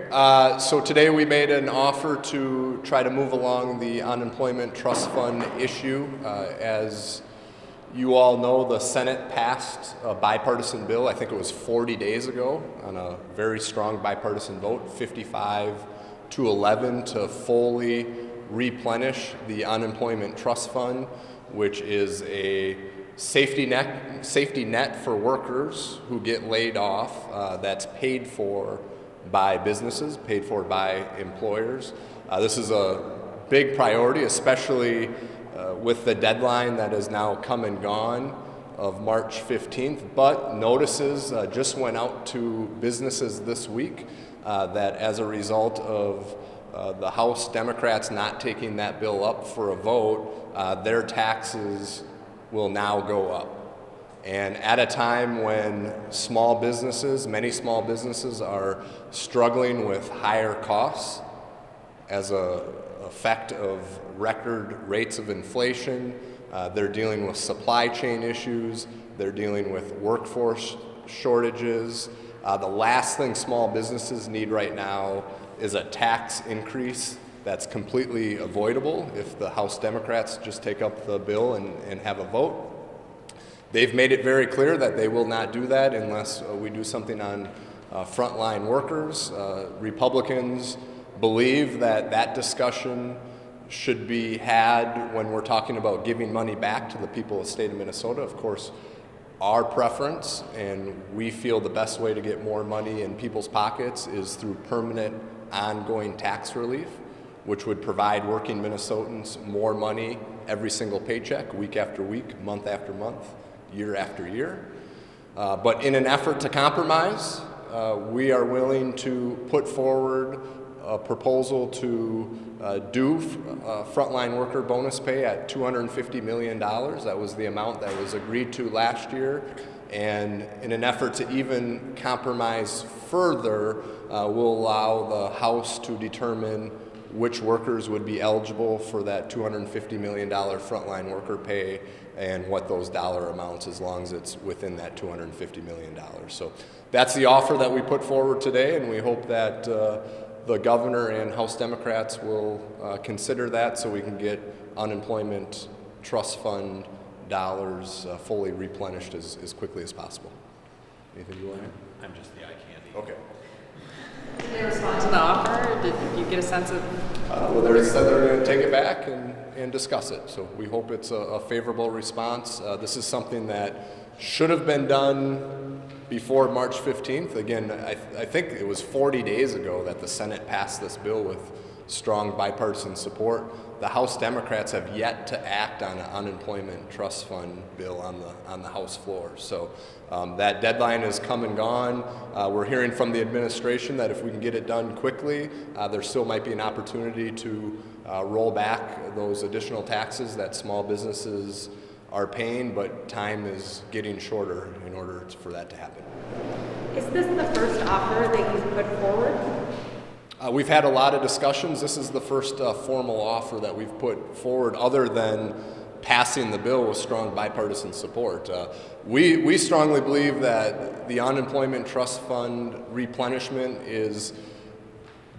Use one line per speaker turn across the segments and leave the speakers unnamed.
So today we made an offer to try to move along the unemployment trust fund issue. As you all know, the Senate passed a bipartisan bill, I think it was 40 days ago, on a very strong bipartisan vote, 55-11, to fully replenish the unemployment trust fund, which is a safety net for workers who get laid off, that's paid for by businesses, paid for by employers. This is a big priority, especially with the deadline that has now come and gone of March 15th. But notices just went out to businesses this week that as a result of the House Democrats not taking that bill up for a vote, their taxes will now go up. And at a time when small businesses, many small businesses are struggling with higher costs as an effect of record rates of inflation, they're dealing with supply chain issues, they're dealing with workforce shortages. The last thing small businesses need right now is a tax increase that's completely avoidable if the House Democrats just take up the bill and have a vote. They've made it very clear that they will not do that unless we do something on frontline workers. Republicans believe that that discussion should be had when we're talking about giving money back to the people of the state of Minnesota. Of course, our preference, and we feel the best way to get more money in people's pockets, is through permanent ongoing tax relief, which would provide working Minnesotans more money every single paycheck, week after week, month after month, year after year. But in an effort to compromise, we are willing to put forward a proposal to do frontline worker bonus pay at $250 million. That was the amount that was agreed to last year. And in an effort to even compromise further, we'll allow the House to determine which workers would be eligible for that $250 million frontline worker pay and what those dollar amounts, as long as it's within that $250 million. So that's the offer that we put forward today, and we hope that the governor and House Democrats will consider that so we can get unemployment trust fund dollars fully replenished as quickly as possible. Anything you want to add?
I'm just the eye candy.
Okay.
Did they respond to the offer? Did you get a sense of?
Well, they said they're going to take it back and discuss it. So we hope it's a favorable response. This is something that should have been done before March 15th. Again, I think it was 40 days ago that the Senate passed this bill with strong bipartisan support. The House Democrats have yet to act on an unemployment trust fund bill on the House floor. So that deadline has come and gone. We're hearing from the administration that if we can get it done quickly, there still might be an opportunity to roll back those additional taxes that small businesses are paying, but time is getting shorter in order for that to happen.
Is this the first offer that you've put forward?
We've had a lot of discussions. This is the first formal offer that we've put forward, other than passing the bill with strong bipartisan support. We strongly believe that the unemployment trust fund replenishment is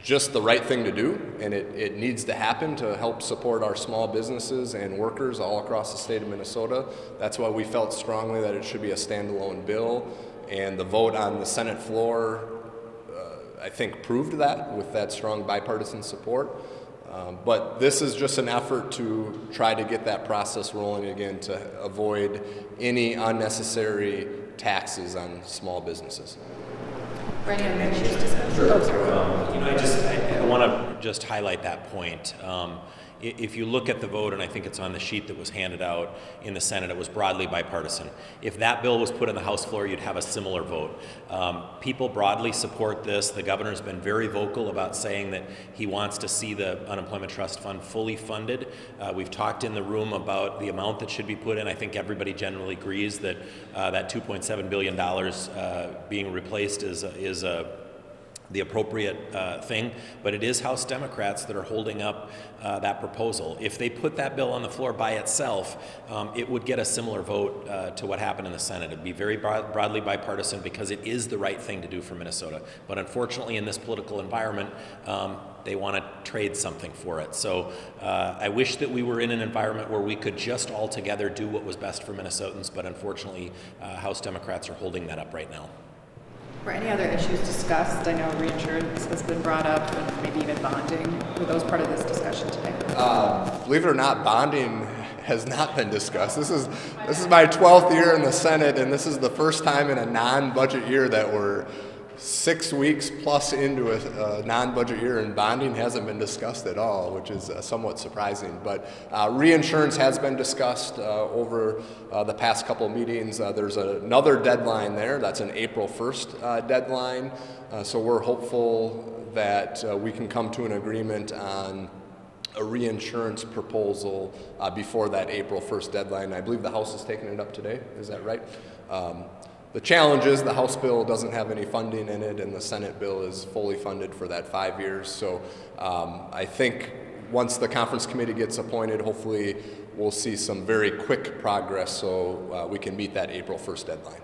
just the right thing to do, and it needs to happen to help support our small businesses and workers all across the state of Minnesota. That's why we felt strongly that it should be a standalone bill, and the vote on the Senate floor I think proved that with that strong bipartisan support. But this is just an effort to try to get that process rolling again to avoid any unnecessary taxes on small businesses.
Randy, I'm anxious to say.
Sure. I want to just highlight that point. If you look at the vote, and I think it's on the sheet that was handed out in the Senate, it was broadly bipartisan. If that bill was put on the House floor, you'd have a similar vote. People broadly support this. The governor's been very vocal about saying that he wants to see the unemployment trust fund fully funded. We've talked in the room about the amount that should be put in. I think everybody generally agrees that that $2.7 billion being replaced is a the appropriate thing, but it is House Democrats that are holding up that proposal. If they put that bill on the floor by itself, it would get a similar vote to what happened in the Senate. It'd be very broadly bipartisan because it is the right thing to do for Minnesota. But unfortunately, in this political environment, they want to trade something for it. So I wish that we were in an environment where we could just all together do what was best for Minnesotans, but unfortunately, House Democrats are holding that up right now.
Were any other issues discussed? I know reinsurance has been brought up, and maybe even bonding. Were those part of this discussion today?
Believe it or not, bonding has not been discussed. This is my 12th year in the Senate, and this is the first time in a non-budget year that we're 6 weeks plus into a non-budget year, and bonding hasn't been discussed at all, which is somewhat surprising. But reinsurance has been discussed over the past couple of meetings. There's another deadline there. That's an April 1st deadline. So we're hopeful that we can come to an agreement on a reinsurance proposal before that April 1st deadline. I believe the House is taking it up today. Is that right? The challenge is the House bill doesn't have any funding in it, and the Senate bill is fully funded for that 5 years. So I think once the conference committee gets appointed, hopefully we'll see some very quick progress so we can meet that April 1st deadline.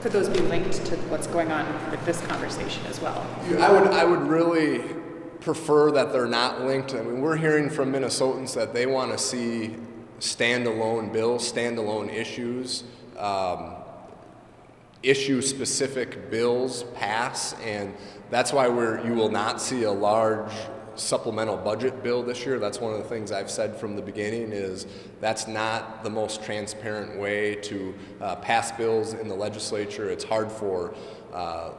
Could those be linked to what's going on with this conversation as well?
I would really prefer that they're not linked. I mean, we're hearing from Minnesotans that they want to see standalone bills, standalone issues, issue-specific bills pass, and that's why you will not see a large supplemental budget bill this year. That's one of the things I've said from the beginning is that's not the most transparent way to pass bills in the legislature. It's hard for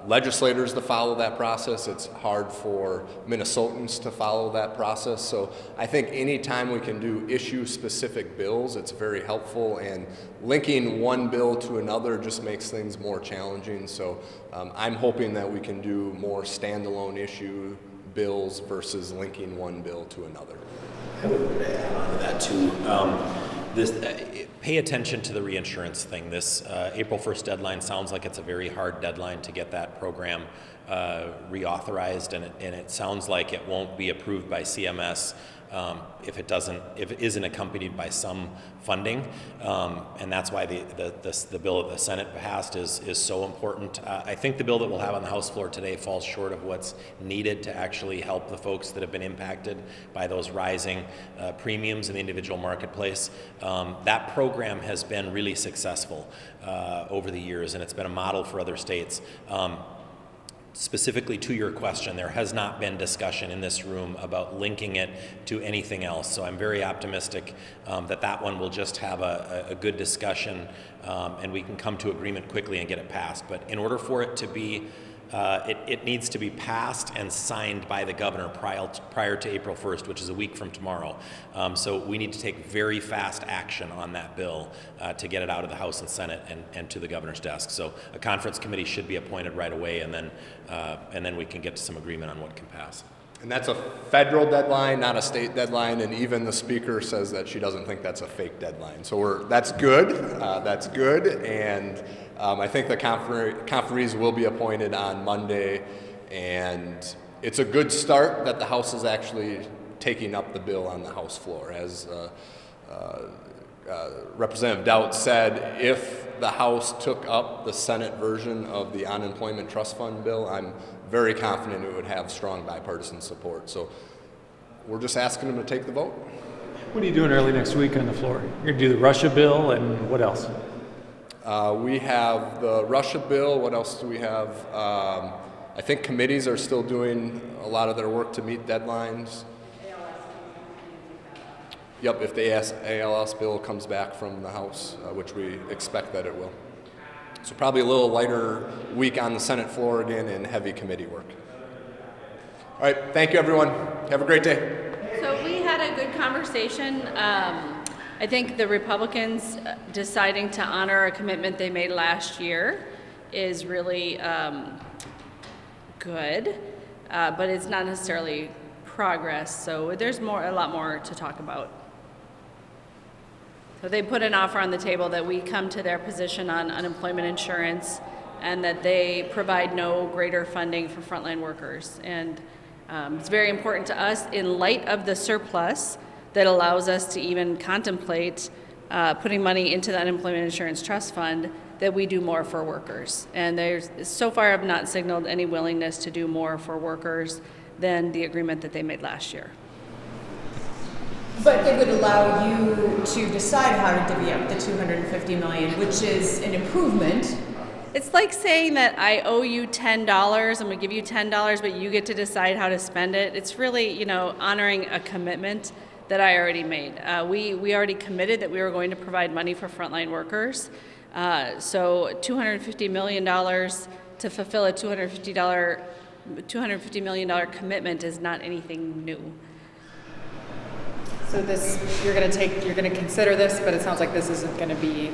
legislators to follow that process. It's hard for Minnesotans to follow that process. So I think anytime we can do issue-specific bills, it's very helpful, and linking one bill to another just makes things more challenging. So I'm hoping that we can do more standalone issue bills versus linking one bill to another.
I would add on to that too. Pay attention to the reinsurance thing. This April 1st deadline sounds like it's a very hard deadline to get that program reauthorized, and it sounds like it won't be approved by CMS if it isn't accompanied by some funding, and that's why the bill that the Senate passed is so important. I think the bill that we'll have on the House floor today falls short of what's needed to actually help the folks that have been impacted by those rising premiums in the individual marketplace. That program has been really successful over the years, and it's been a model for other states. Specifically to your question, there has not been discussion in this room about linking it to anything else. So I'm very optimistic that one will just have a good discussion and we can come to agreement quickly and get it passed. But in order for it to be, it needs to be passed and signed by the governor prior to April 1st, which is a week from tomorrow. So we need to take very fast action on that bill to get it out of the House and Senate and to the governor's desk. So a conference committee should be appointed right away, and then we can get to some agreement on what can pass.
And that's a federal deadline, not a state deadline, and even the speaker says that she doesn't think that's a fake deadline. So that's good. That's good, and I think the conferees will be appointed on Monday, and it's a good start that the House is actually taking up the bill on the House floor. As Representative Doudt said, if the House took up the Senate version of the unemployment trust fund bill, I'm very confident it would have strong bipartisan support. So we're just asking them to take the vote.
What are you doing early next week on the floor? You're going to do the Russia bill, and what else?
We have the Russia bill. What else do we have? I think committees are still doing a lot of their work to meet deadlines. Yep, if the ALS bill comes back from the House, which we expect that it will. So probably a little lighter week on the Senate floor again and heavy committee work. All right, thank you everyone. Have a great day.
So we had a good conversation. I think the Republicans deciding to honor a commitment they made last year is really good, but it's not necessarily progress. So there's a lot more to talk about. So they put an offer on the table that we come to their position on unemployment insurance and that they provide no greater funding for frontline workers. And it's very important to us in light of the surplus that allows us to even contemplate putting money into the unemployment insurance trust fund, that we do more for workers. And there's so far have not signaled any willingness to do more for workers than the agreement that they made last year.
But it would allow you to decide how to divvy up the $250 million, which is an improvement.
It's like saying that I owe you $10, I'm gonna give you $10, but you get to decide how to spend it. It's really, honoring a commitment that I already made. We already committed that we were going to provide money for frontline workers. So $250 million to fulfill a $250 million commitment is not anything new.
So this, you're going to consider this, but it sounds like this isn't going to be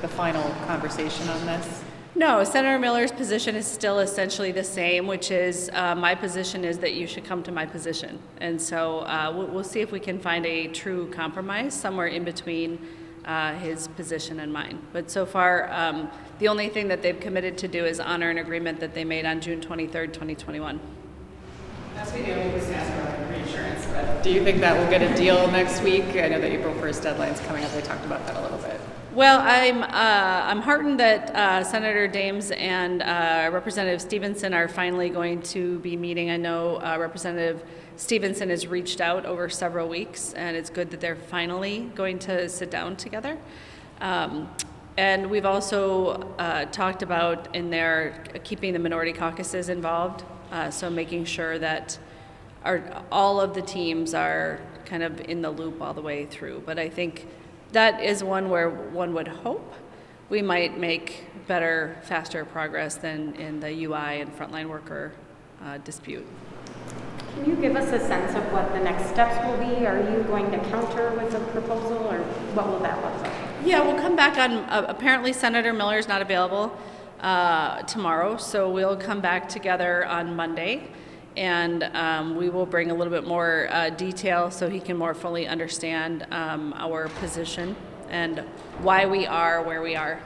the final conversation on this.
No, Senator Miller's position is still essentially the same, which is my position is that you should come to my position. And so we'll see if we can find a true compromise somewhere in between his position and mine. But so far, the only thing that they've committed to do is honor an agreement that they made on June 23rd, 2021.
That's what you always ask about reinsurance, but do you think that we'll get a deal next week? I know that April 1st deadline's coming up. They talked about that a little bit.
Well, I'm heartened that Senator Dames and Representative Stevenson are finally going to be meeting. I know Representative Stevenson has reached out over several weeks, and it's good that they're finally going to sit down together. And we've also talked about in there keeping the minority caucuses involved, so making sure that all of the teams are kind of in the loop all the way through. But I think that is one where one would hope we might make better, faster progress than in the UI and frontline worker dispute.
Can you give us a sense of what the next steps will be? Are you going to counter with a proposal, or what will that look like?
Yeah, we'll come back on, apparently Senator Miller is not available tomorrow, so we'll come back together on Monday, and we will bring a little bit more detail so he can more fully understand our position and why we are where we are.